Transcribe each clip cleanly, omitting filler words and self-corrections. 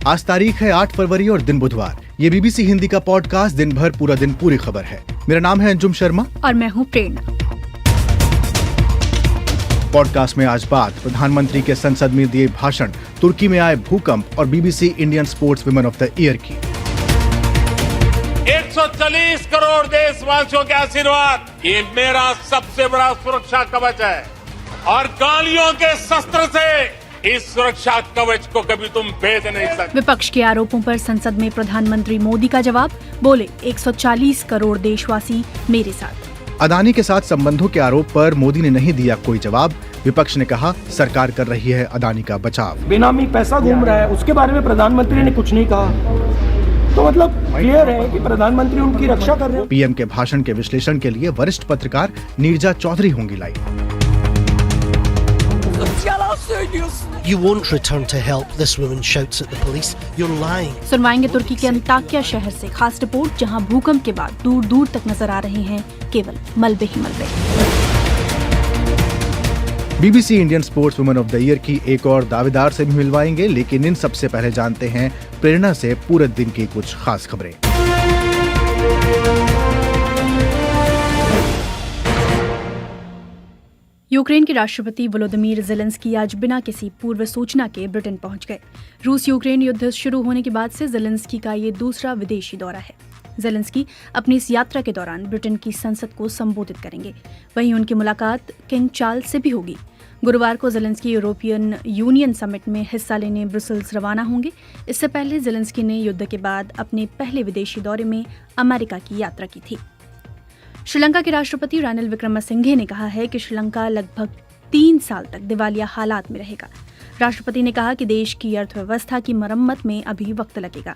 आज तारीख है 8 फरवरी और दिन बुधवार। ये बीबीसी हिंदी का पॉडकास्ट दिन भर पूरा दिन पूरी खबर है। मेरा नाम है अंजुम शर्मा और मैं हूँ प्रेरणा। पॉडकास्ट में आज बात प्रधानमंत्री के संसद में दिए भाषण, तुर्की में आए भूकंप और BBC Indian sports women of the year की। 140 करोड़ देशवासियों के आशीर्वाद, ये मेरा सबसे बड़ा सुरक्षा कवच है और गालियों के शस्त्र से इस सुरक्षा कवच को कभी तुम भेद नहीं सकते। विपक्ष के आरोपों पर संसद में प्रधानमंत्री मोदी का जवाब, बोले 140 करोड़ देशवासी मेरे साथ। अदानी के साथ संबंधों के आरोप पर मोदी ने नहीं दिया कोई जवाब। विपक्ष ने कहा सरकार कर रही है अदानी का बचाव। बेनामी पैसा घूम रहा है, उसके बारे में प्रधानमंत्री ने कुछ नहीं कहा। तो मतलब क्लियर है कि प्रधानमंत्री उनकी रक्षा कर रहे हैं। पीएम के भाषण के विश्लेषण के लिए वरिष्ठ पत्रकार नीरजा चौधरी होंगी live. You won't return to help, this woman shouts at the police. You're lying. सुनवाएंगे तुर्की के अंताक्या शहर से खास रिपोर्ट, जहां भूकंप के बाद दूर दूर तक नजर आ रहे हैं केवल मलबे ही मलबे। BBC Indian sports women of the year की एक और दावेदार से भी मिलवाएंगे, लेकिन इन सबसे पहले जानते हैं प्रेरणा से पूरे दिन की कुछ खास खबरें। यूक्रेन के राष्ट्रपति वोलोदिमीर ज़ेलेंस्की आज बिना किसी पूर्व सूचना के ब्रिटेन पहुंच गए। रूस यूक्रेन युद्ध शुरू होने के बाद से ज़ेलेंस्की का ये दूसरा विदेशी दौरा है। ज़ेलेंस्की अपनी इस यात्रा के दौरान ब्रिटेन की संसद को संबोधित करेंगे। वहीं उनकी मुलाकात किंग चार्ल्स से भी होगी। गुरुवार को ज़ेलेंस्की यूरोपियन यूनियन समिट में हिस्सा लेने ब्रुसेल्स रवाना होंगे। इससे पहले ज़ेलेंस्की ने युद्ध के बाद अपने पहले विदेशी दौरे में अमेरिका की यात्रा की थी। श्रीलंका के राष्ट्रपति रानिल विक्रमसिंघे ने कहा है कि श्रीलंका लगभग 3 साल तक दिवालिया हालात में रहेगा। राष्ट्रपति ने कहा कि देश की अर्थव्यवस्था की मरम्मत में अभी वक्त लगेगा।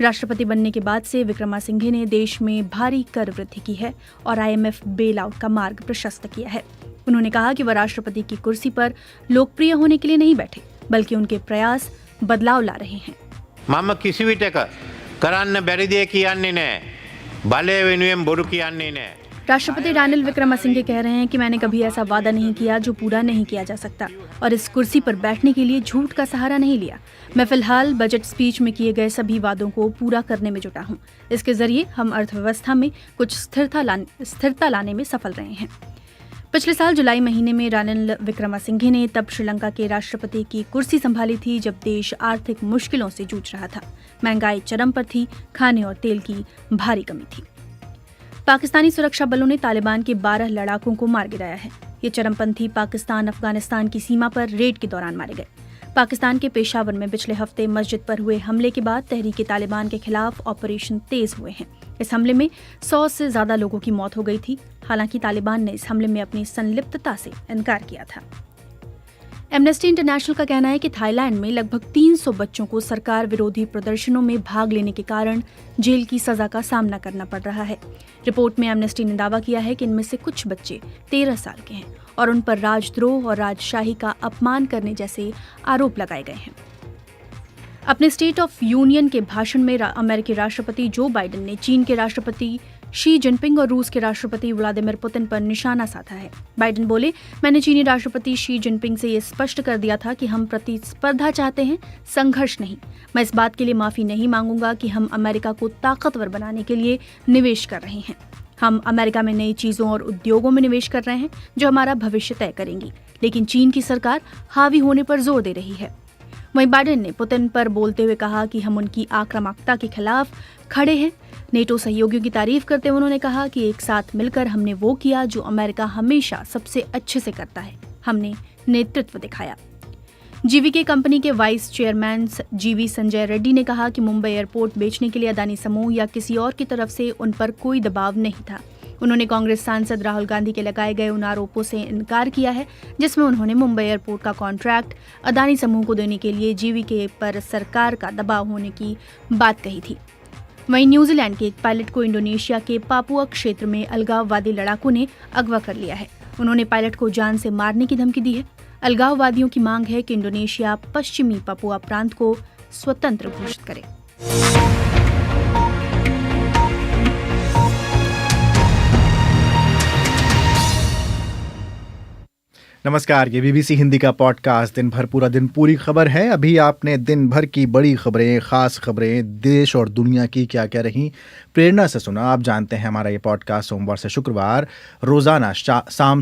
राष्ट्रपति बनने के बाद से विक्रमसिंघे ने देश में भारी कर वृद्धि की है और IMF बेल आउट का मार्ग प्रशस्त किया है। उन्होंने कहा कि वह राष्ट्रपति की कुर्सी पर लोकप्रिय होने के लिए नहीं बैठे, बल्कि उनके प्रयास बदलाव ला रहे हैं। මම කිසිවිටක කරන්න බැරි දේ කියන්නේ නැහැ. බලය වෙනුවෙන් බොරු කියන්නේ නැහැ. राष्ट्रपति रानिल विक्रमसिंघे कह रहे हैं कि मैंने कभी ऐसा वादा नहीं किया जो पूरा नहीं किया जा सकता और इस कुर्सी पर बैठने के लिए झूठ का सहारा नहीं लिया। मैं फिलहाल बजट स्पीच में किए गए सभी वादों को पूरा करने में जुटा हूँ। इसके जरिए हम अर्थव्यवस्था में कुछ स्थिरता लाने में सफल रहे हैं। पिछले साल जुलाई महीने में रानिल विक्रमसिंघे ने तब श्रीलंका के राष्ट्रपति की कुर्सी संभाली थी जब देश आर्थिक मुश्किलों से जूझ रहा था। महंगाई चरम पर थी, खाने और तेल की भारी कमी थी। पाकिस्तानी सुरक्षा बलों ने तालिबान के 12 लड़ाकों को मार गिराया है। ये चरमपंथी पाकिस्तान अफगानिस्तान की सीमा पर रेड के दौरान मारे गए। पाकिस्तान के पेशावर में पिछले हफ्ते मस्जिद पर हुए हमले के बाद तहरीक तालिबान के खिलाफ ऑपरेशन तेज हुए हैं। इस हमले में 100 से ज्यादा लोगों की मौत हो गई थी। हालांकि तालिबान ने इस हमले में अपनी संलिप्तता से इनकार किया था। एमनेस्टी इंटरनेशनल का कहना है कि थाईलैंड में लगभग 300 बच्चों को सरकार विरोधी प्रदर्शनों में भाग लेने के कारण जेल की सजा का सामना करना पड़ रहा है। रिपोर्ट में एमनेस्टी ने दावा किया है कि इनमें से कुछ बच्चे 13 साल के हैं और उन पर राजद्रोह और राजशाही का अपमान करने जैसे आरोप लगाए गए हैं। अपने स्टेट ऑफ यूनियन के भाषण में अमेरिकी राष्ट्रपति जो बाइडेन ने चीन के राष्ट्रपति शी जिनपिंग और रूस के राष्ट्रपति व्लादिमीर पुतिन पर निशाना साधा है। बाइडेन बोले, मैंने चीनी राष्ट्रपति शी जिनपिंग से ये स्पष्ट कर दिया था कि हम प्रतिस्पर्धा चाहते हैं, संघर्ष नहीं। मैं इस बात के लिए माफी नहीं मांगूंगा कि हम अमेरिका को ताकतवर बनाने के लिए निवेश कर रहे हैं। हम अमेरिका में नई चीजों और उद्योगों में निवेश कर रहे हैं जो हमारा भविष्य तय करेंगी, लेकिन चीन की सरकार हावी होने पर जोर दे रही है। वहीं बाइडेन ने पुतिन पर बोलते हुए कहा कि हम उनकी आक्रामकता के खिलाफ खड़े हैं। नेटो सहयोगियों की तारीफ करते हुए उन्होंने कहा कि एक साथ मिलकर हमने वो किया जो अमेरिका हमेशा सबसे अच्छे से करता है, हमने नेतृत्व दिखाया। जीवीके कंपनी के वाइस चेयरमैन जीवी संजय रेड्डी ने कहा कि मुंबई एयरपोर्ट बेचने के लिए अदानी समूह या किसी और की तरफ से उन पर कोई दबाव नहीं था। उन्होंने कांग्रेस सांसद राहुल गांधी के लगाए गए उन आरोपों से इनकार किया है जिसमें उन्होंने मुंबई एयरपोर्ट का कॉन्ट्रैक्ट अदानी समूह को देने के लिए जीवीके पर सरकार का दबाव होने की बात कही थी। वहीं न्यूजीलैंड के एक पायलट को इंडोनेशिया के पापुआ क्षेत्र में अलगाववादी लड़ाकों ने अगवा कर लिया है। उन्होंने पायलट को जान से मारने की धमकी दी है। अलगाववादियों की मांग है कि इंडोनेशिया पश्चिमी पापुआ प्रांत को स्वतंत्र घोषित करे। नमस्कार, ये बीबीसी हिंदी का पॉडकास्ट दिन भर पूरा दिन पूरी खबर है। अभी आपने दिन भर की बड़ी खबरें, खास खबरें देश और दुनिया की क्या क्या रही प्रेरणा से सुना। आप जानते हैं हमारा ये पॉडकास्ट सोमवार से शुक्रवार रोजाना शाम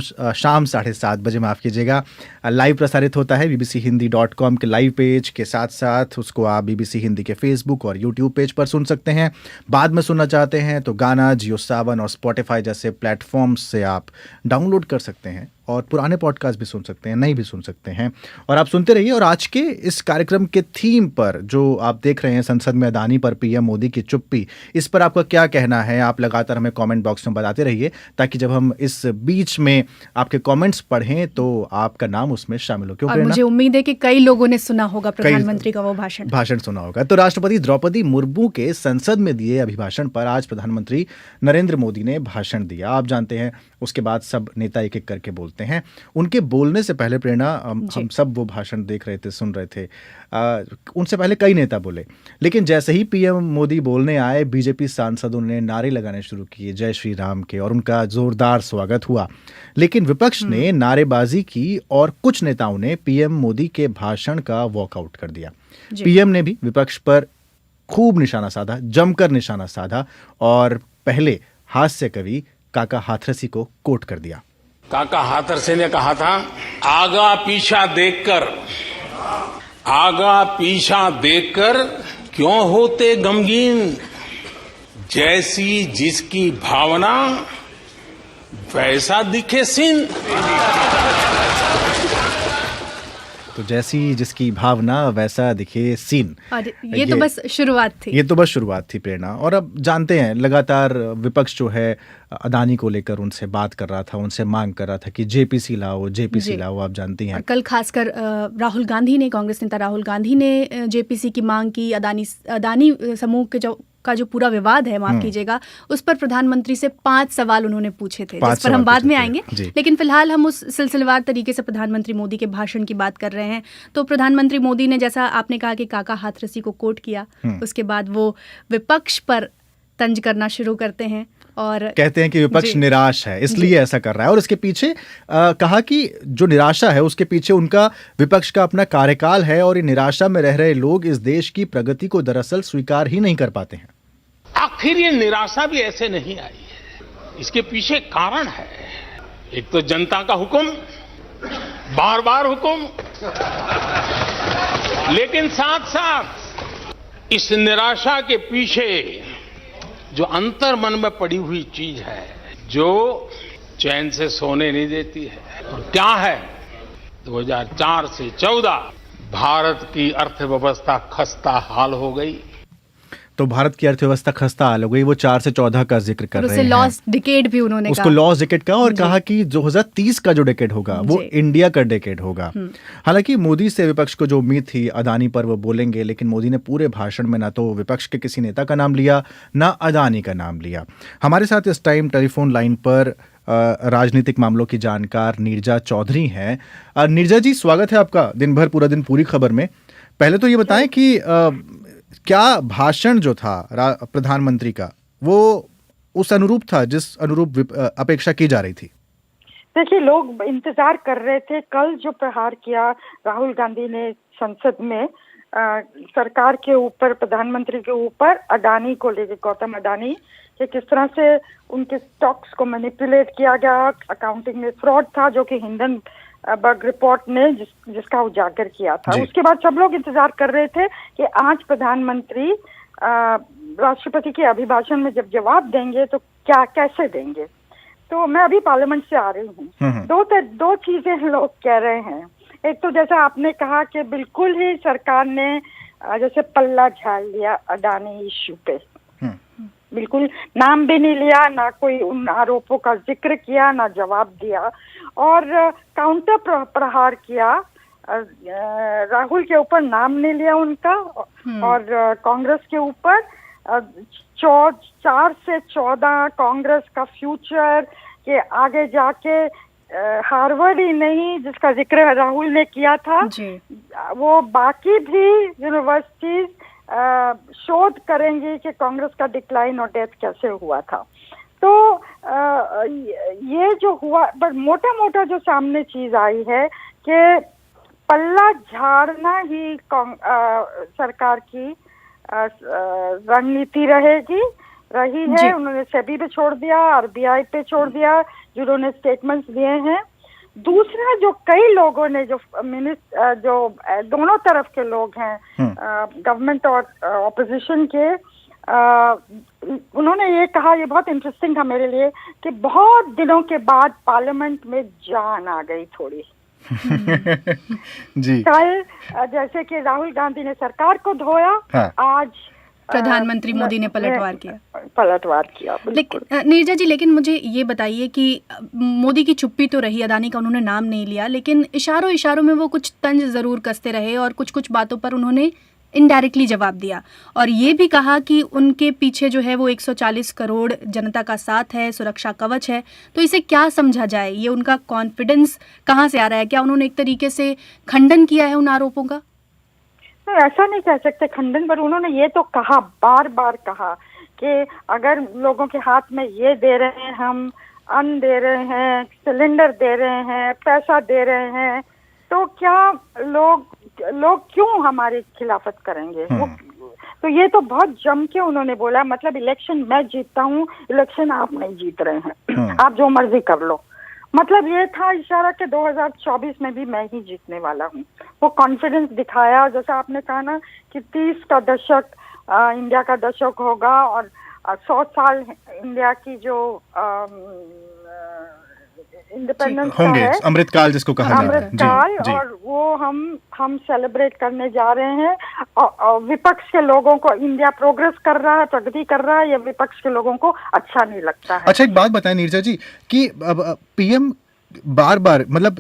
7:30 बजे, माफ़ कीजिएगा, लाइव प्रसारित होता है bbchihindi.com के लाइव पेज के साथ साथ उसको आप बीबीसी हिंदी के फेसबुक और यूट्यूब पेज पर सुन सकते हैं। बाद में सुनना चाहते हैं तो गाना, जियो सावन और स्पॉटिफाई जैसे प्लेटफॉर्म्स से आप डाउनलोड कर सकते हैं और पुराने पॉडकास्ट भी सुन सकते हैं, नए भी सुन सकते हैं। और आप सुनते रहिए। और आज के इस कार्यक्रम के थीम पर जो आप देख रहे हैं, संसद में अदानी पर पीएम मोदी की चुप्पी, इस पर आपका क्या कहना है? आप लगातार हमें कमेंट बॉक्स में बताते रहिए ताकि जब हम इस बीच में आपके कमेंट्स पढ़ें तो आपका नाम उसमें शामिल हो। और मुझे उम्मीद है कि कई लोगों ने सुना होगा प्रधानमंत्री का वो भाषण सुना होगा। तो राष्ट्रपति द्रौपदी मुर्मू के संसद में दिए अभिभाषण पर आज प्रधानमंत्री नरेंद्र मोदी ने भाषण दिया। आप जानते हैं उसके बाद सब नेता एक एक करके बोलते हैं। उनके बोलने से पहले प्रेरणा, हम सब वो भाषण देख रहे थे, सुन रहे थे, उनसे पहले कई नेता बोले, लेकिन जैसे ही पीएम मोदी बोलने आए, बीजेपी सांसदों ने नारे लगाने शुरू किए जय श्री राम के, और उनका जोरदार स्वागत हुआ। लेकिन विपक्ष ने नारेबाजी की और कुछ नेताओं ने पीएम मोदी के भाषण का वॉकआउट कर दिया। पीएम ने भी विपक्ष पर खूब निशाना साधा, जमकर निशाना साधा, और पहले हास्य कवि काका हाथरसी को कोट कर दिया। काका हाथरसी ने कहा था, आगा पीछा देखकर क्यों होते गमगीन, जैसी जिसकी भावना वैसा दिखे सीन। तो जैसी जिसकी भावना वैसा दिखे सीन। और ये तो बस शुरुआत थी प्रेरणा। और अब जानते हैं लगातार विपक्ष जो है अदानी को लेकर उनसे बात कर रहा था, उनसे मांग कर रहा था कि जेपीसी लाओ। आप जानती हैं कल खासकर कांग्रेस नेता राहुल गांधी ने जेपीसी की मांग की। अदानी समूह के जो पूरा विवाद है, माफ कीजिएगा, उस पर प्रधानमंत्री से 5 सवाल उन्होंने पूछे थे, जिस पर हम बाद में आएंगे। लेकिन फिलहाल हम उस सिलसिलेवार तरीके से प्रधानमंत्री मोदी के भाषण की बात कर रहे हैं। तो प्रधानमंत्री मोदी ने, जैसा आपने कहा कि काका हाथरसी को कोट किया, उसके बाद वो विपक्ष पर तंज करना शुरू करते हैं और कहते हैं कि विपक्ष निराश है, इसलिए ऐसा कर रहा है। और इसके पीछे कहा कि जो निराशा है उसके पीछे उनका, विपक्ष का अपना कार्यकाल है, और ये निराशा में रह रहे लोग इस देश की प्रगति को दरअसल स्वीकार ही नहीं कर पाते हैं। आखिर ये निराशा भी ऐसे नहीं आई है, इसके पीछे कारण है। एक तो जनता का हुक्म, बार बार हुक्म, लेकिन साथ साथ इस निराशा के पीछे जो अंतर मन में पड़ी हुई चीज है, जो चैन से सोने नहीं देती है, और क्या है, 2004 से 14 भारत की अर्थव्यवस्था खस्ता हाल हो गई। तो भारत की अर्थव्यवस्था खस्ता हाल हो गई। वो 4 से 14 का जिक्र कर रहे हैं। लॉस्ट डिकेड भी उन्होंने उसको लॉस्ट डिकेड कहा, और कहा कि 2030 का जो डिकेड होगा वो इंडिया का डिकेड होगा। हालांकि मोदी से विपक्ष को जो उम्मीद थी अदानी पर वो बोलेंगे, लेकिन मोदी ने पूरे भाषण में ना तो विपक्ष के किसी नेता का नाम लिया, ना अदानी का नाम लिया। हमारे साथ इस टाइम टेलीफोन लाइन पर राजनीतिक मामलों की जानकार नीरजा चौधरी हैं। नीरजा जी, स्वागत है आपका दिन भर पूरा दिन पूरी खबर में। पहले तो ये बताएं कि क्या भाषण जो था प्रधानमंत्री का वो उस अनुरूप था जिस अनुरूप अपेक्षा की जा रही थी? देखिए, लोग इंतजार कर रहे थे। कल जो प्रहार किया राहुल गांधी ने संसद में सरकार के ऊपर, प्रधानमंत्री के ऊपर, अडानी को लेकर, गौतम अडानी कि किस तरह से उनके स्टॉक्स को मैनिपुलेट किया गया, अकाउंटिंग में फ्रॉड था, जो कि हिंडनबर्ग रिपोर्ट ने जिसका उजागर किया था। उसके बाद सब लोग इंतजार कर रहे थे कि आज प्रधानमंत्री राष्ट्रपति के अभिभाषण में जब जवाब देंगे तो क्या, कैसे देंगे। तो मैं अभी पार्लियामेंट से आ रही हूँ। दो चीजें लोग कह रहे हैं। एक तो जैसा आपने कहा कि बिल्कुल ही सरकार ने जैसे पल्ला झाड़ लिया अडानी इश्यू पे, बिल्कुल नाम भी नहीं लिया, ना कोई उन आरोपों का जिक्र किया, ना जवाब दिया, और काउंटर प्रहार किया। राहुल के ऊपर नाम नहीं लिया उनका, और कांग्रेस के ऊपर 4 से 14 कांग्रेस का फ्यूचर के आगे जाके हार्वर्ड ही नहीं, जिसका जिक्र राहुल ने किया था, वो बाकी भी यूनिवर्सिटीज शोध करेंगी कि कांग्रेस का डिक्लाइन और डेथ कैसे हुआ था। तो ये जो हुआ, पर मोटा मोटा जो सामने चीज आई है कि पल्ला झाड़ना ही सरकार की रणनीति रही है। उन्होंने सेबी पे छोड़ दिया, आरबीआई पे छोड़ दिया, जिन्होंने स्टेटमेंट्स दिए हैं। दूसरा, जो कई लोगों ने जो दोनों तरफ के लोग हैं, गवर्नमेंट और ऑपोजिशन के, उन्होंने ये कहा, ये बहुत इंटरेस्टिंग था मेरे लिए, कि बहुत दिनों के बाद पार्लियामेंट में जान आ गई थोड़ी। जी। कल जैसे कि राहुल गांधी ने सरकार को धोया, हाँ। आज प्रधानमंत्री मोदी ने पलटवार किया। बिल्कुल। नीरजा जी, लेकिन मुझे ये बताइए कि मोदी की चुप्पी तो रही, अदानी का उन्होंने नाम नहीं लिया, लेकिन इशारों इशारों में वो कुछ तंज जरूर कसते रहे और कुछ कुछ बातों पर उन्होंने इनडायरेक्टली जवाब दिया और ये भी कहा कि उनके पीछे जो है वो 140 करोड़ जनता का साथ है, सुरक्षा कवच है। तो इसे क्या समझा जाए? ये उनका कॉन्फिडेंस कहाँ से आ रहा है? क्या उन्होंने एक तरीके से खंडन किया है उन आरोपों का? ऐसा नहीं कह सकते खंडन, पर उन्होंने ये तो कहा, बार बार कहा कि अगर लोगों के हाथ में ये दे रहे हैं, हम अन्न दे रहे हैं, सिलेंडर दे रहे हैं, पैसा दे रहे हैं, तो क्या लोग क्यों हमारी खिलाफत करेंगे? तो ये तो बहुत जम के उन्होंने बोला, मतलब इलेक्शन मैं जीतता हूँ, इलेक्शन आप नहीं जीत रहे हैं, आप जो मर्जी कर लो। मतलब ये था इशारा कि 2024 में भी मैं ही जीतने वाला हूँ। वो कॉन्फिडेंस दिखाया, जैसा आपने कहा ना कि 30 का दशक इंडिया का दशक होगा और 100 साल इंडिया की जो इंडिपेंडेंस होंगे, है, अमृतकाल जिसको कहा जाता है। अमृतकाल, और वो हम सेलिब्रेट करने जा रहे हैं। और विपक्ष के लोगों को इंडिया प्रोग्रेस कर रहा है, प्रगति कर रहा है, ये विपक्ष के लोगों को अच्छा नहीं लगता है। अच्छा, एक बात बताएं नीरजा जी कि अब पीएम बार बार मतलब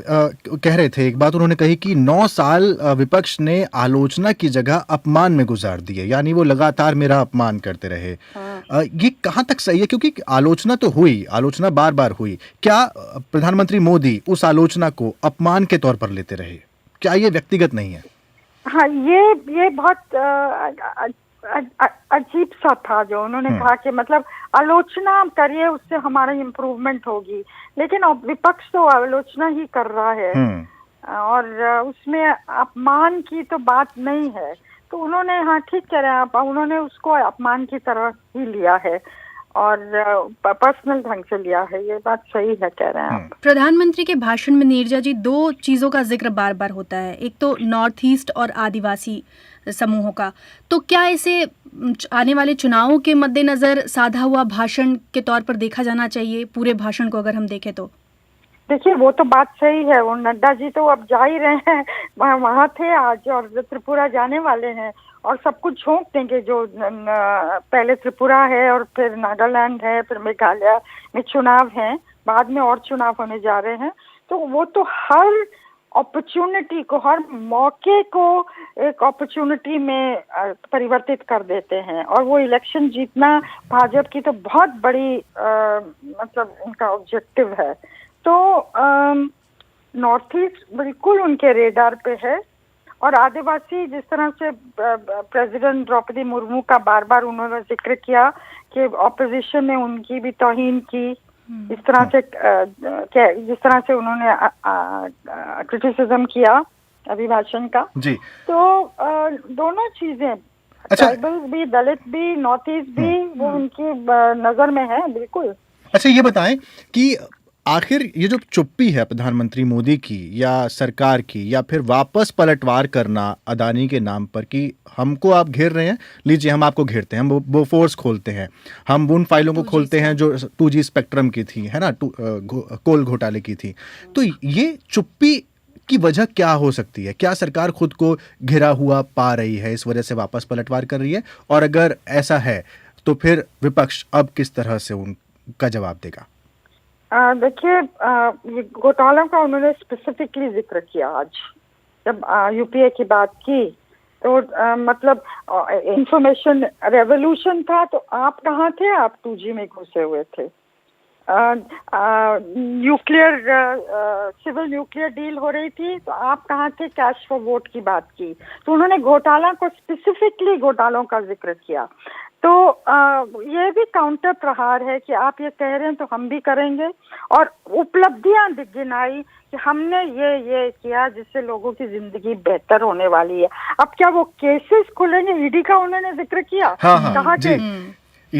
कह रहे थे, एक बात उन्होंने कही कि 9 साल विपक्ष ने आलोचना की जगह अपमान में गुजार दिए, यानी वो लगातार मेरा अपमान करते रहे। ये कहाँ तक सही है? क्योंकि आलोचना तो हुई, आलोचना बार बार हुई, क्या प्रधानमंत्री मोदी उस आलोचना को अपमान के तौर पर लेते रहे? क्या ये व्यक्तिगत नहीं है? हाँ, ये बहुत अजीब सा था जो उन्होंने कहा कि मतलब आलोचना करिए, उससे हमारा इम्प्रूवमेंट होगी, लेकिन विपक्ष तो आलोचना ही कर रहा है और उसमें अपमान की तो बात नहीं है। तो उन्होंने, हाँ ठीक कह रहे हैं आप, उन्होंने उसको अपमान की तरह ही लिया है और पर्सनल ढंग से लिया है। ये बात सही है, कह रहे हैं आप। प्रधानमंत्री के भाषण में नीरजा जी 2 चीजों का जिक्र बार बार होता है, एक तो नॉर्थ ईस्ट और आदिवासी समूहों का। तो क्या इसे आने वाले चुनावों के मद्देनजर साधा हुआ भाषण के तौर पर देखा जाना चाहिए? पूरे भाषण को अगर हम देखें तो देखिए, वो तो बात सही है। वो नड्डा जी तो अब जा ही रहे हैं, वहाँ थे आज और त्रिपुरा जाने वाले हैं और सब कुछ झोंक देंगे। जो पहले त्रिपुरा है और फिर नागालैंड है, फिर मेघालय में चुनाव हैं, बाद में और चुनाव होने जा रहे हैं। तो वो तो हर अपॉर्चुनिटी को, हर मौके को एक अपॉर्चुनिटी में परिवर्तित कर देते हैं और वो इलेक्शन जीतना भाजपा की तो बहुत बड़ी मतलब उनका ऑब्जेक्टिव है। तो नॉर्थ ईस्ट बिल्कुल उनके रेडार पे है और आदिवासी, जिस तरह से प्रेसिडेंट द्रौपदी मुर्मू का बार बार उन्होंने जिक्र किया कि ऑपोजिशन ने उनकी भी तौहीन की, इस तरह से जिस तरह से उन्होंने क्रिटिसिज्म किया अभिभाषण का जी। तो दोनों चीजें, ट्राइबल भी, दलित भी, नॉर्थ ईस्ट भी, वो उनकी नजर में है बिल्कुल। अच्छा, ये बताएं कि आखिर ये जो चुप्पी है प्रधानमंत्री मोदी की या सरकार की, या फिर वापस पलटवार करना अदानी के नाम पर कि हमको आप घेर रहे हैं, लीजिए हम आपको घेरते हैं, हम वो फोर्स खोलते हैं, हम उन फाइलों को खोलते हैं जो 2G स्पेक्ट्रम की थी, है ना, कोल घोटाले की थी। तो ये चुप्पी की वजह क्या हो सकती है? क्या सरकार खुद को घिरा हुआ पा रही है, इस वजह से वापस पलटवार कर रही है? और अगर ऐसा है तो फिर विपक्ष अब किस तरह से उनका जवाब देगा? देखिए, ये घोटाला का उन्होंने स्पेसिफिकली जिक्र किया आज जब यूपीए की बात की। तो मतलब इंफॉर्मेशन रेवोल्यूशन था, तो आप कहाँ थे? आप 2G में घुसे हुए थे। न्यूक्लियर सिविल न्यूक्लियर डील हो रही थी, तो आप कहाँ थे? कैश फॉर वोट की बात की। तो उन्होंने घोटाला को स्पेसिफिकली घोटालों का जिक्र किया। तो ये भी काउंटर प्रहार है कि आप ये कह रहे हैं तो हम भी करेंगे, और उपलब्धियां गिनाई कि हमने ये किया जिससे लोगों की जिंदगी बेहतर होने वाली है। अब क्या वो केसेस खुलेंगे? ईडी का उन्होंने जिक्र किया, हाँ, कहा जी। कि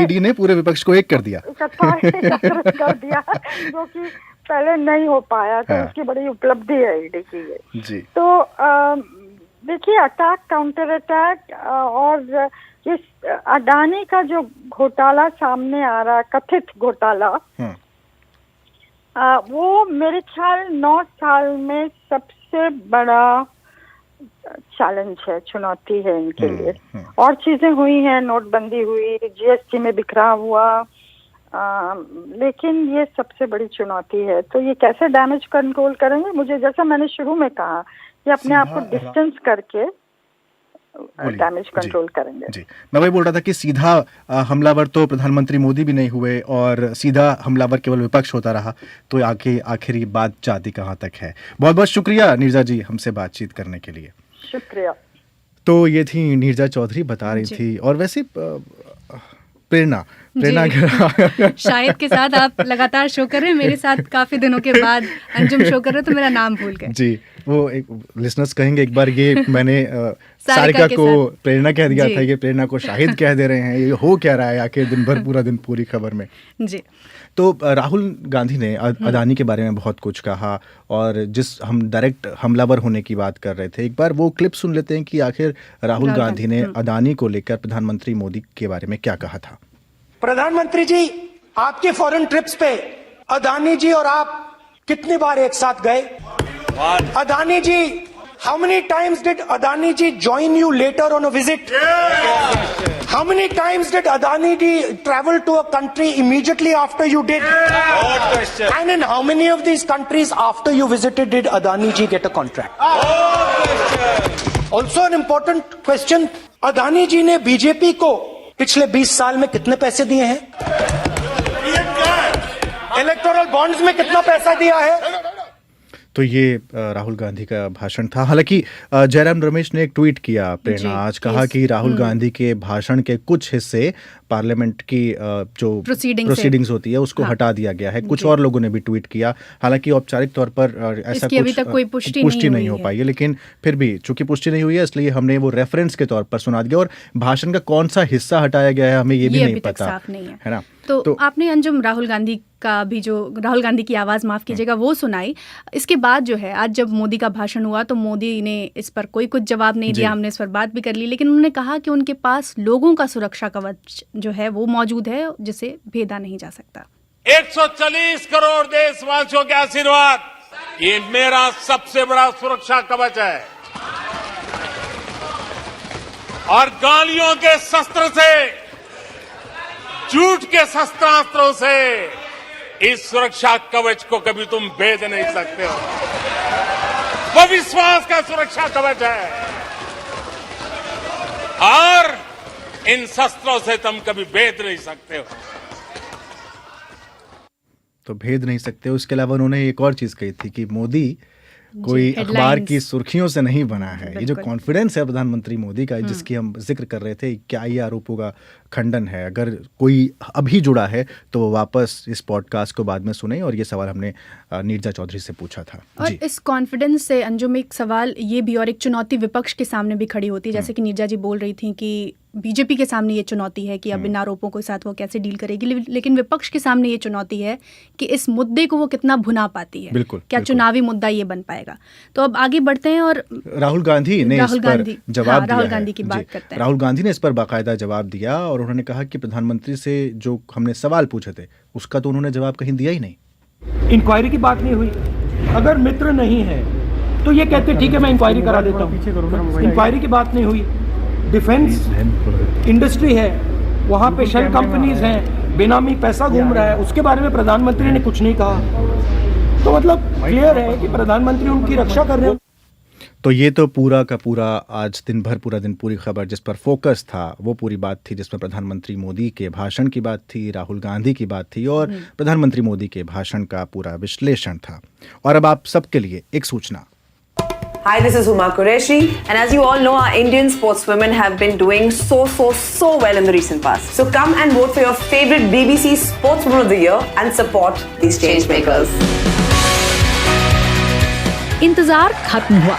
ईडी ने पूरे विपक्ष को एक कर दिया, कर दिया जो कि पहले नहीं हो पाया, तो हाँ। उसकी बड़ी उपलब्धि है ईडी की ये। जी। तो देखिए, अटैक काउंटर अटैक, और ये अडानी का जो घोटाला सामने आ रहा, कथित घोटाला, वो मेरे ख्याल 9 साल में सबसे बड़ा चैलेंज है, चुनौती है इनके लिए। और चीजें हुई हैं, नोटबंदी हुई, जीएसटी में बिखराव हुआ, लेकिन ये सबसे बड़ी चुनौती है। तो ये कैसे डैमेज कंट्रोल करेंगे? मुझे, जैसा मैंने शुरू में कहा, कि अपने आप को डिस्टेंस करके डैमेज कंट्रोल करेंगे। जी, मैं वही बोल रहा था कि सीधा हमलावर तो प्रधानमंत्री मोदी भी नहीं हुए, और सीधा हमलावर केवल विपक्ष होता रहा, तो आखिरी बात जाती कहाँ तक है। बहुत बहुत शुक्रिया नीरजा जी हमसे बातचीत करने के लिए। शुक्रिया। तो ये थी नीरजा चौधरी, बता रही थी। और वैसे प्रेरणा शाहिद के साथ आप लगातार शो कर रहे हैं, मेरे साथ काफी दिनों के बाद अंजुम शो कर रहे, तो मेरा नाम भूल गए। जी, वो एक लिसनर्स कहेंगे एक बार ये मैंने सारिका को प्रेरणा कह दिया था, ये प्रेरणा को शाहिद कह दे रहे हैं, ये हो क्या रहा है आखिर दिन भर पूरा दिन पूरी खबर में। जी। तो राहुल गांधी ने अडानी के बारे में बहुत कुछ कहा, और जिस हम डायरेक्ट हमलावर होने की बात कर रहे थे, एक बार वो क्लिप सुन लेते हैं कि आखिर राहुल गांधी ने अडानी को लेकर प्रधानमंत्री मोदी के बारे में क्या कहा था। प्रधानमंत्री जी, आपके फॉरेन ट्रिप्स पे अडानी जी और आप कितनी बार एक साथ गए? अडानी जी, how many times did Adani ji join you later on a visit? How many times did Adani ji travel to a country immediately after you did? And in how many of these countries after you visited did Adani ji get a contract? Also an important question, Adani ji ने BJP को पिछले 20 साल में कितने पैसे दिए हैं? Electoral bonds में कितना पैसा दिया है? तो ये राहुल गांधी का भाषण था। हालांकि जयराम रमेश ने एक ट्वीट किया, प्रेरणा, आज कहा कि राहुल गांधी के भाषण के कुछ हिस्से पार्लियामेंट की जो प्रोसीडिंग्स होती है उसको हटा दिया गया है। कुछ और लोगों ने भी ट्वीट किया, हालांकि औपचारिक तौर पर ऐसा कुछ अभी तक कोई पुष्टि नहीं हो पाई है, लेकिन फिर भी चूंकि पुष्टि नहीं हुई है इसलिए हमने वो रेफरेंस के तौर पर सुना दिया। और भाषण का कौन सा हिस्सा हटाया गया है हमें ये भी नहीं पता, है ना। तो आपने अंजुम राहुल गांधी का भी, जो राहुल गांधी की आवाज़, माफ़ कीजिएगा, वो सुनाई। इसके बाद जो है, आज जब मोदी का भाषण हुआ तो मोदी ने इस पर कोई कुछ जवाब नहीं दिया, हमने इस पर बात भी कर ली, लेकिन उन्होंने कहा कि उनके पास लोगों का सुरक्षा कवच जो है वो मौजूद है, जिसे भेदा नहीं जा सकता। 140 करोड़ देशवासियों के आशीर्वाद, ये मेरा सबसे बड़ा सुरक्षा कवच है। और गालियों के शस्त्र से, झूठ के शस्त्रास्त्रों से इस सुरक्षा कवच को कभी तुम भेद नहीं सकते हो। वो विश्वास का सुरक्षा कवच है, और इन शस्त्रों से तुम कभी भेद नहीं सकते हो। तो भेद नहीं सकते हो। इसके अलावा उन्होंने एक और चीज कही थी कि मोदी कोई अखबार की सुर्खियों से नहीं बना है। ये जो कॉन्फिडेंस है प्रधानमंत्री मोदी का, जिसकी हम जिक्र कर रहे थे, क्या ये आरोपों का खंडन है? अगर कोई अभी जुड़ा है तो वो वापस इस पॉडकास्ट को बाद में सुने। और ये सवाल हमने नीरजा चौधरी से पूछा था। और इस कॉन्फिडेंस से अंजुम एक सवाल ये भी, और एक चुनौती विपक्ष के सामने भी खड़ी होती है, जैसे कि नीरजा जी बोल रही थी कि बीजेपी के सामने ये चुनौती है कि अब इन आरोपों के साथ वो कैसे डील करेगी, लेकिन विपक्ष के सामने ये चुनौती है कि इस मुद्दे को वो कितना भुना पाती है। क्या चुनावी मुद्दा ये बन पाएगा? तो अब आगे बढ़ते हैं और राहुल गांधी ने इस पर जवाब दिया। राहुल गांधी की बात करते हैं। राहुल गांधी ने इस पर बाकायदा जवाब दिया, और उन्होंने कहा कि प्रधानमंत्री से जो हमने सवाल पूछे थे उसका तो उन्होंने जवाब कहीं दिया ही नहीं। इंक्वायरी की बात नहीं हुई। अगर मित्र नहीं है तो ये कहते ठीक है मैं इंक्वायरी करा देता हूँ। इंक्वायरी की बात नहीं हुई। डिफेंस इंडस्ट्री है, वहाँ पे शेल कंपनीज हैं, बेनामी पैसा घूम रहा है, उसके बारे में प्रधानमंत्री ने कुछ नहीं कहा। तो मतलब क्लियर है कि प्रधानमंत्री उनकी रक्षा कर रहे हैं। तो ये तो पूरा का पूरा आज दिन भर पूरा दिन पूरी खबर जिस पर फोकस था वो पूरी बात थी, जिसमें प्रधानमंत्री मोदी के भाषण की बात थी, राहुल गांधी की बात थी और प्रधानमंत्री मोदी के भाषण का पूरा विश्लेषण था। और अब आप सबके लिए एक सूचना। Hi, this is Huma Qureshi, and as you all know, our Indian sportswomen have been doing so well in the recent past. So come and vote for your favorite BBC Sportswoman of the Year and support these change makers. इंतजार खत्म हुआ।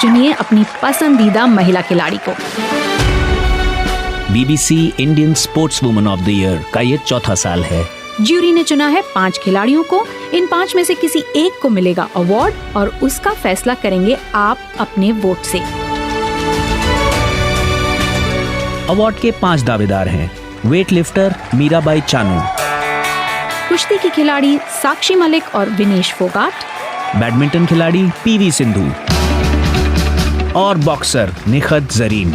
चुनिए अपनी पसंदीदा महिला खिलाड़ी को। BBC Indian sportswoman of the year का ये चौथा साल है। ज्यूरी ने चुना है 5 खिलाड़ियों को। इन 5 में से किसी एक को मिलेगा अवार्ड और उसका फैसला करेंगे आप अपने वोट से। अवार्ड के 5 दावेदार हैं। वेट लिफ्टर मीराबाई चानू, कुश्ती की खिलाड़ी साक्षी मलिक और विनेश फोगाट, बैडमिंटन खिलाड़ी PV सिंधु और बॉक्सर निखत जरीन।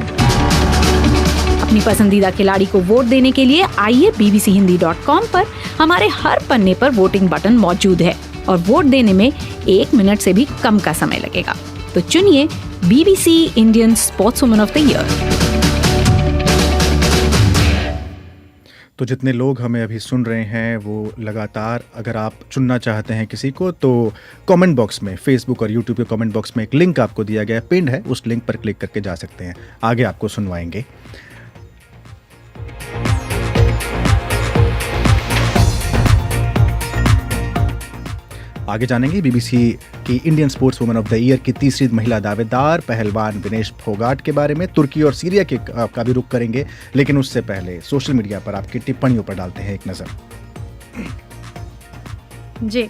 अपनी पसंदीदा खिलाड़ी को वोट देने के लिए आइए bbchindi.com पर। हमारे हर पन्ने पर वोटिंग बटन मौजूद है और वोट देने में 1 मिनट से भी कम का समय लगेगा। तो चुनिए BBC Indian sportswoman of the year. तो जितने लोग हमें अभी सुन रहे हैं वो लगातार, अगर आप चुनना चाहते हैं किसी को तो कमेंट बॉक्स में, फेसबुक और यूट्यूब के कमेंट बॉक्स में एक लिंक आपको दिया गया है, पिंड है, उस लिंक पर क्लिक करके जा सकते हैं। आगे आपको सुनवाएंगे। आगे जानेंगे BBC की Indian sports woman of the year की तीसरी महिला दावेदार पहलवान विनेश फोगाट के बारे में। तुर्की और सीरिया के का भी रुख करेंगे, लेकिन उससे पहले सोशल मीडिया पर आपकी टिप्पणियों पर डालते हैं एक नज़र। जी,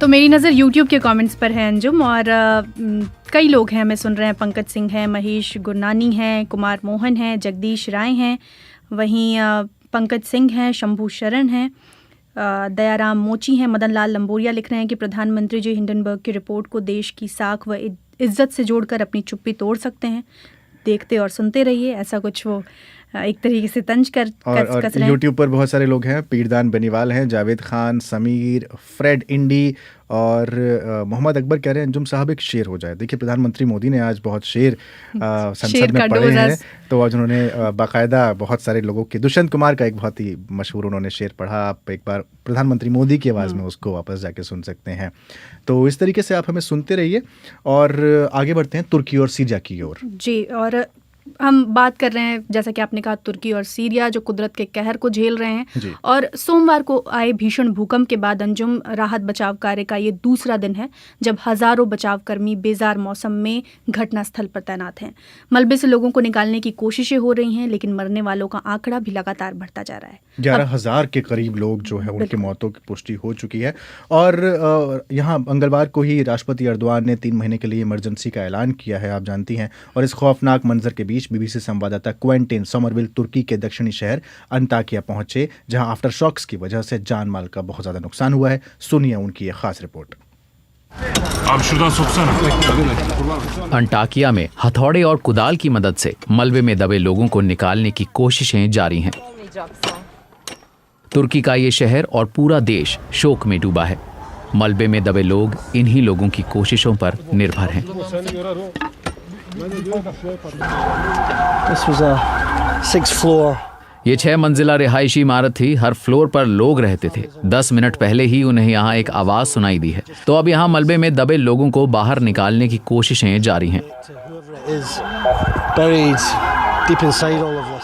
तो मेरी नज़र YouTube के कमेंट्स पर है अंजुम, और कई लोग हैं हमें सुन रहे हैं। पंकज सिंह हैं, महेश गुरनानी हैं, कुमार मोहन हैं, जगदीश राय हैं, वहीं पंकज सिंह हैं, शंभू शरण हैं, दयाराम मोची हैं, मदन लाल लंबोरिया लिख रहे हैं कि प्रधानमंत्री जी हिंडनबर्ग की रिपोर्ट को देश की साख व इज्जत से जोड़कर अपनी चुप्पी तोड़ सकते हैं। देखते और सुनते रहिए, ऐसा कुछ वो एक तरीके से तंज कर कस रहे हैं। यूट्यूब पर बहुत सारे लोग हैं। पीरदान बेनीवाल हैं, जावेद खान, समीर, फ्रेड इंडी और मोहम्मद अकबर कह रहे हैं अंजुम साहब एक शेर हो जाए। देखिए, प्रधानमंत्री मोदी ने आज बहुत शेर संसद में पढ़े हैं, तो आज उन्होंने बाकायदा बहुत सारे लोगों के, दुष्यंत कुमार का एक बहुत ही मशहूर उन्होंने शेर पढ़ा। आप एक बार प्रधानमंत्री मोदी की आवाज़ में उसको वापस जाके सुन सकते हैं। तो इस तरीके से आप हमें सुनते रहिए और आगे बढ़ते हैं तुर्की और सीरिया की ओर। जी, और हम बात कर रहे हैं, जैसा कि आपने कहा, तुर्की और सीरिया जो कुदरत के कहर को झेल रहे हैं। और सोमवार को आए भीषण भूकंप के बाद अंजुम राहत बचाव कार्य का ये दूसरा दिन है जब हजारों बचाव कर्मी बेजार मौसम में घटनास्थल पर तैनात हैं। मलबे से लोगों को निकालने की कोशिशें हो रही हैं, लेकिन मरने वालों का आंकड़ा भी लगातार बढ़ता जा रहा है। 11,000 के करीब लोग जो है उनकी मौतों की पुष्टि हो चुकी है। और यहाँ मंगलवार को ही राष्ट्रपति अर्दवान ने 3 महीने के लिए इमरजेंसी का ऐलान किया है, आप जानती हैं। और इस खौफनाक मंजर के बीच BBC संवाददाता क्वेंटिन सोमरविल तुर्की के दक्षिणी शहर अंताकिया पहुंचे, जहां आफ्टर शॉक्स की वजह से जान माल का बहुत ज्यादा नुकसान हुआ है। सुनिए उनकी एक खास रिपोर्ट। अंटाकिया में हथौड़े और कुदाल की मदद से मलबे में दबे लोगों को निकालने की कोशिशें जारी हैं। तुर्की का ये शहर और पूरा देश शोक में डूबा है। मलबे में दबे लोग इन्हीं लोगों की कोशिशों पर निर्भर हैं। This was a 6th floor. ये 6 मंजिला रिहायशी इमारत थी। हर फ्लोर पर लोग रहते थे। 10 मिनट पहले ही उन्हें यहाँ एक आवाज सुनाई दी है, तो अब यहाँ मलबे में दबे लोगों को बाहर निकालने की कोशिशें जारी हैं।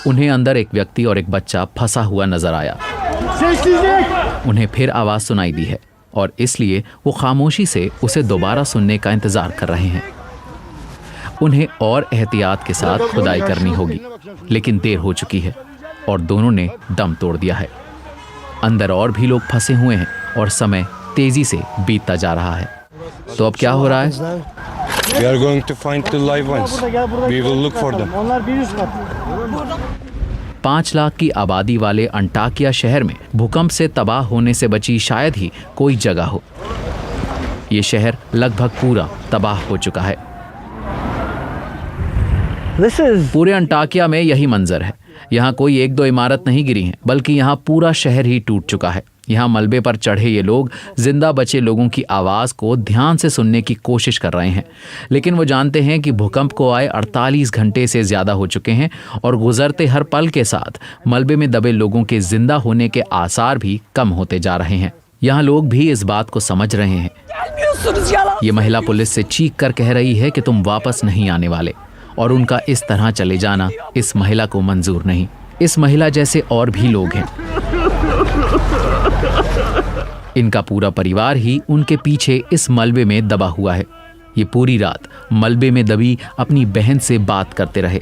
उन्हें अंदर एक व्यक्ति और एक बच्चा फंसा हुआ नजर आया। उन्हें फिर आवाज सुनाई दी है और इसलिए वो खामोशी से उसे दोबारा सुनने का इंतजार कर रहे हैं। उन्हें और एहतियात के साथ खुदाई करनी होगी, लेकिन देर हो चुकी है और दोनों ने दम तोड़ दिया है। अंदर और भी लोग फंसे हुए हैं और समय तेजी से बीतता जा रहा है। तो अब क्या हो रहा है? We are going to find the live ones. We will look for them. 5 lakh की आबादी वाले अंटाकिया शहर में भूकंप से तबाह होने से बची शायद ही कोई जगह हो। ये शहर लगभग पूरा तबाह हो चुका है। पूरे अंटाकिया में यही मंजर है। यहाँ कोई 1-2 इमारत नहीं गिरी हैं, बल्कि यहाँ पूरा शहर ही टूट चुका है। यहाँ मलबे पर चढ़े ये लोग जिंदा बचे लोगों की आवाज़ को ध्यान से सुनने की कोशिश कर रहे हैं, लेकिन वो जानते हैं कि भूकंप को आए 48 घंटे से ज़्यादा हो चुके हैं और गुजरते हर पल के साथ मलबे में दबे लोगों के जिंदा होने के आसार भी कम होते जा रहे हैं। यहाँ लोग भी इस बात को समझ रहे हैं Geliyorsunuz yalan. ये महिला पुलिस से चीख कर कह रही है कि तुम वापस नहीं आने वाले, और उनका इस तरह चले जाना इस महिला को मंजूर नहीं। इस महिला जैसे और भी लोग हैं। इनका पूरा परिवार ही उनके पीछे इस मलबे में दबा हुआ है। ये पूरी रात मलबे में दबी अपनी बहन से बात करते रहे,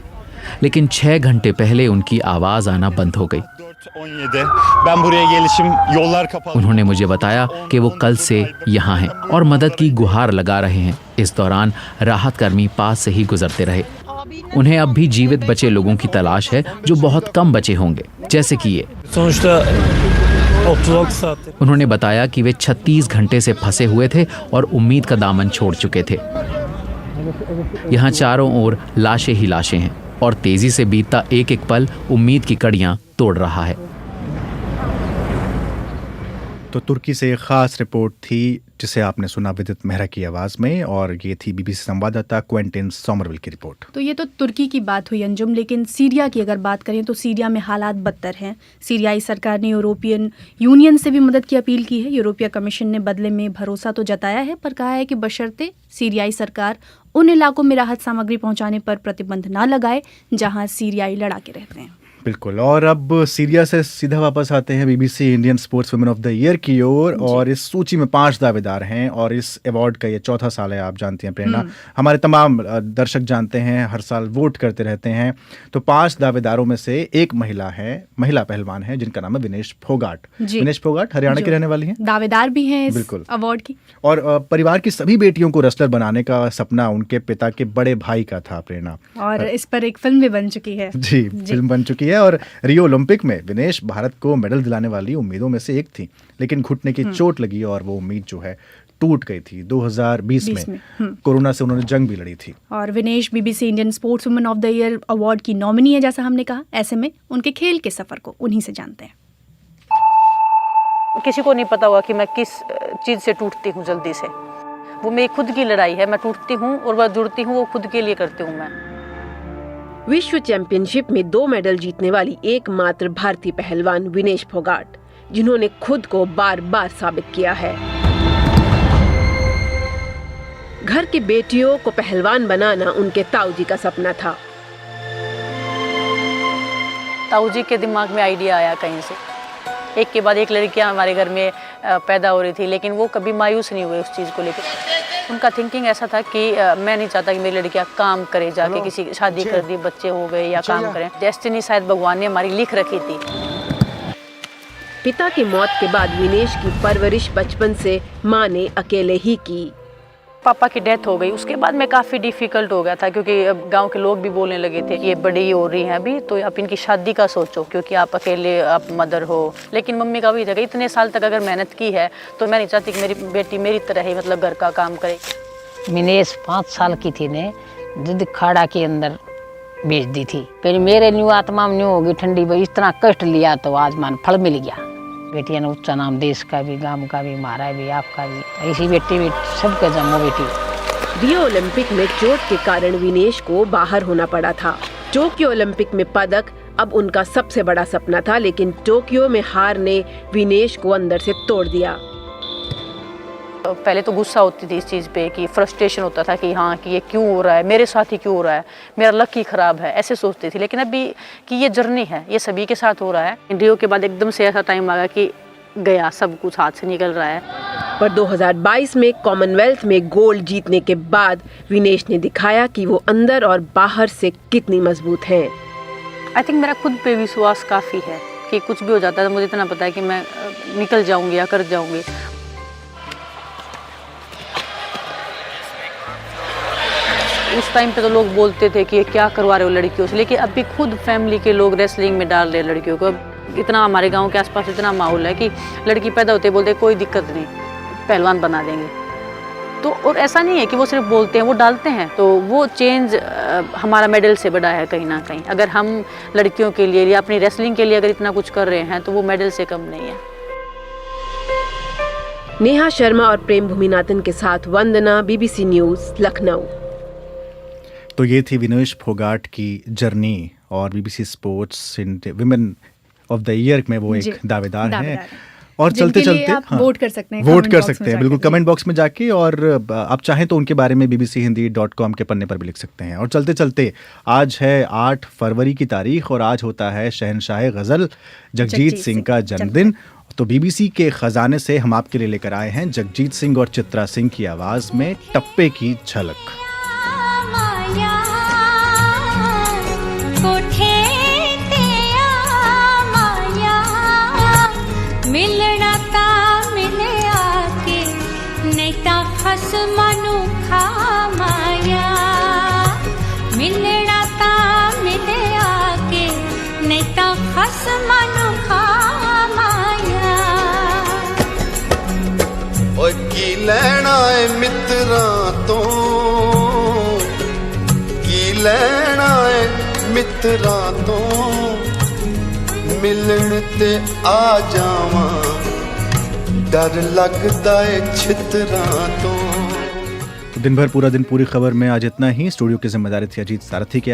लेकिन 6 घंटे पहले उनकी आवाज आना बंद हो गई। 4:17 ben buraya gelişim yollar kapalı. उन्होंने मुझे बताया कि वो कल से यहाँ हैं और मदद की गुहार लगा रहे हैं। इस दौरान राहत कर्मी पास से ही गुजरते रहे। उन्हें अब भी जीवित बचे लोगों की तलाश है, जो बहुत कम बचे होंगे, जैसे कि ये। Sonuçta 36 saattir. उन्होंने बताया कि वे 36 घंटे से फंसे हुए थे और उम्मीद का दामन छोड़ चुके थे। यहाँ चारों ओर लाशें ही लाशें हैं और तेजी से बीतता एक एक पल उम्मीद की कड़ियां तोड़ रहा है। तो तुर्की से एक खास रिपोर्ट थी जिसे आपने सुना विदित मेहरा की आवाज़ में, और ये थी बीबीसी संवाददाता क्वेंटिन सोमरविल की रिपोर्ट। तो ये तो तुर्की की बात हुई अंजुम, लेकिन सीरिया की अगर बात करें तो सीरिया में हालात बदतर हैं। सीरियाई सरकार ने यूरोपियन यूनियन से भी मदद की अपील की है। यूरोपीय कमीशन ने बदले में भरोसा तो जताया है, पर कहा है कि बशर्ते सीरियाई सरकार उन इलाकों में राहत सामग्री पहुंचाने पर प्रतिबंध ना लगाए जहां सीरियाई लड़ाके रहते हैं। बिल्कुल। और अब सीरिया से सीधा वापस आते हैं BBC Indian sports women of the year की ओर, और इस सूची में 5 दावेदार हैं और इस अवार्ड का ये चौथा साल है। आप जानती हैं प्रेरणा, हमारे तमाम दर्शक जानते हैं, हर साल वोट करते रहते हैं। तो 5 दावेदारों में से एक महिला पहलवान है जिनका नाम है विनेश फोगाट। विनेश फोगाट हरियाणा की रहने वाली हैं, दावेदार भी हैं इस अवार्ड की। और परिवार की सभी बेटियों को रेसलर बनाने का सपना उनके पिता के बड़े भाई का था प्रेरणा, और इस पर एक फिल्म भी बन चुकी है। जी, फिल्म बन चुकी है। और रियो ओलंपिक में विनेश भारत को मेडल दिलाने वाली उम्मीदों में से एक थी, लेकिन घुटने की चोट लगी और वो उम्मीद जो है टूट गई थी। 2020 में कोरोना से उन्होंने जंग भी लड़ी थी। और Vinesh BBC Indian sports women of the year award की नॉमिनी है, जैसा हमने कहा। ऐसे में उनके खेल के सफर को उन्हीं से जानते हैं। किसी को नहीं पता होगा कि मैं किस चीज़ से टूटती हूँ जल्दी से। वो मेरी खुद की लड़ाई है। मैं टूटती हूँ और वह जुड़ती हूँ, वो खुद के लिए करती हूँ मैं। विश्व चैंपियनशिप में 2 मेडल जीतने वाली एकमात्र भारतीय पहलवान विनेश फोगाट, जिन्होंने खुद को बार बार साबित किया है। घर की बेटियों को पहलवान बनाना उनके ताऊजी का सपना था। ताऊजी के दिमाग में आइडिया आया कहीं से। एक के बाद एक लड़कियां हमारे घर में पैदा हो रही थी, लेकिन वो कभी मायूस नहीं हुए उस चीज़ को लेकर। उनका थिंकिंग ऐसा था कि मैं नहीं चाहता कि मेरी लड़कियां काम करे, जाके किसी शादी कर दी, बच्चे हो गए या काम करें। डेस्टिनी शायद भगवान ने हमारी लिख रखी थी। पिता की मौत के बाद विनेश की परवरिश बचपन से माँ ने अकेले ही की। पापा की डेथ हो गई, उसके बाद में काफ़ी डिफ़िकल्ट हो गया था, क्योंकि गांव के लोग भी बोलने लगे थे कि ये बड़ी हो रही हैं अभी, तो आप इनकी शादी का सोचो, क्योंकि आप अकेले आप मदर हो। लेकिन मम्मी का भी था कि इतने साल तक अगर मेहनत की है तो मैं नहीं चाहती कि मेरी बेटी मेरी तरह ही मतलब घर का काम करे। विनेश 5 साल की थी ने जिद खाड़ा के अंदर बेच दी थी। फिर मेरे न्यू आत्मा में न्यू होगी ठंडी, भाई इतना कष्ट लिया तो आज मान फल मिल गया। बेटियां ने ऊंचा नाम देश का भी, गांव का भी, हमारा भी, आपका भी। ऐसी बेटी भी सबके जन्मो बेटी। रियो ओलंपिक में चोट के कारण विनेश को बाहर होना पड़ा था। टोक्यो ओलंपिक में पदक अब उनका सबसे बड़ा सपना था, लेकिन टोक्यो में हार ने विनेश को अंदर से तोड़ दिया। पहले तो गुस्सा होती थी इस चीज़ पे, कि फ्रस्ट्रेशन होता था कि हाँ कि ये क्यों हो रहा है, मेरे साथ ही क्यों हो रहा है, मेरा लक ही ख़राब है, ऐसे सोचती थी। लेकिन अभी कि ये जर्नी है, ये सभी के साथ हो रहा है। रियो के बाद एकदम से ऐसा टाइम आ गया कि गया, सब कुछ हाथ से निकल रहा है। पर 2022 में कॉमनवेल्थ में गोल्ड जीतने के बाद विनेश ने दिखाया कि वो अंदर और बाहर से कितनी मजबूत हैं। आई थिंक मेरा खुद पे विश्वास काफ़ी है कि कुछ भी हो जाता है, मुझे इतना पता है कि मैं निकल जाऊँगी या कर जाऊँगी। उस टाइम पे तो लोग बोलते थे कि ये क्या करवा रहे हो लड़कियों से, लेकिन अभी खुद फैमिली के लोग रेसलिंग में डाल रहे हैं लड़कियों को। इतना हमारे गांव के आसपास इतना माहौल है कि लड़की पैदा होते बोलते कोई दिक्कत नहीं, पहलवान बना देंगे। तो और ऐसा नहीं है कि वो सिर्फ बोलते हैं, वो डालते हैं। तो वो चेंज हमारा मेडल से बड़ा है कहीं ना कहीं। अगर हम लड़कियों के लिए या अपनी रेसलिंग के लिए अगर इतना कुछ कर रहे हैं तो वो मेडल से कम नहीं है। नेहा शर्मा और प्रेम भूमिनाथन के साथ वंदना, बीबीसी न्यूज़, लखनऊ। तो ये थी विनेश फोगाट की जर्नी, और BBC sports women of the year में वो एक दावेदार हैं। और चलते जिनके लिए चलते आप वोट कर सकते हैं, वोट comment कर box में सकते हैं जाके। बिल्कुल कमेंट बॉक्स में जाके, और आप चाहें तो उनके बारे में bbchindi.com के पन्ने पर भी लिख सकते हैं। और चलते चलते आज है 8 फरवरी की तारीख और आज होता है शहनशाह गज़ल जगजीत सिंह का जन्मदिन। तो बीबीसी के खजाने से हम आपके लिए लेकर आए हैं जगजीत सिंह और चित्रा सिंह की आवाज में टप्पे की झलक। मिलना ता मिले आके नहीं ता खस मनुखा माया, मिलना ता मिले आके नहीं ता खस मनुखा माया। ओए की लेना है मित्रां तो, की लेना है मित्रां तो, मिलन ते आ जावां डर लगदा है छितरां तो। दिन भर पूरा दिन पूरी खबर में आज इतना ही। स्टूडियो की जिम्मेदारी थी अजीत सारथी के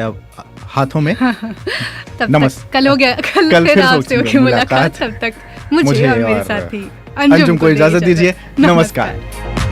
हाथों में। तब कल हो गया, कल फिर आपसे होगी मुलाकात। तब तक मुझे और मेरे साथी अंजुम को इजाजत दीजिए। नमस्कार।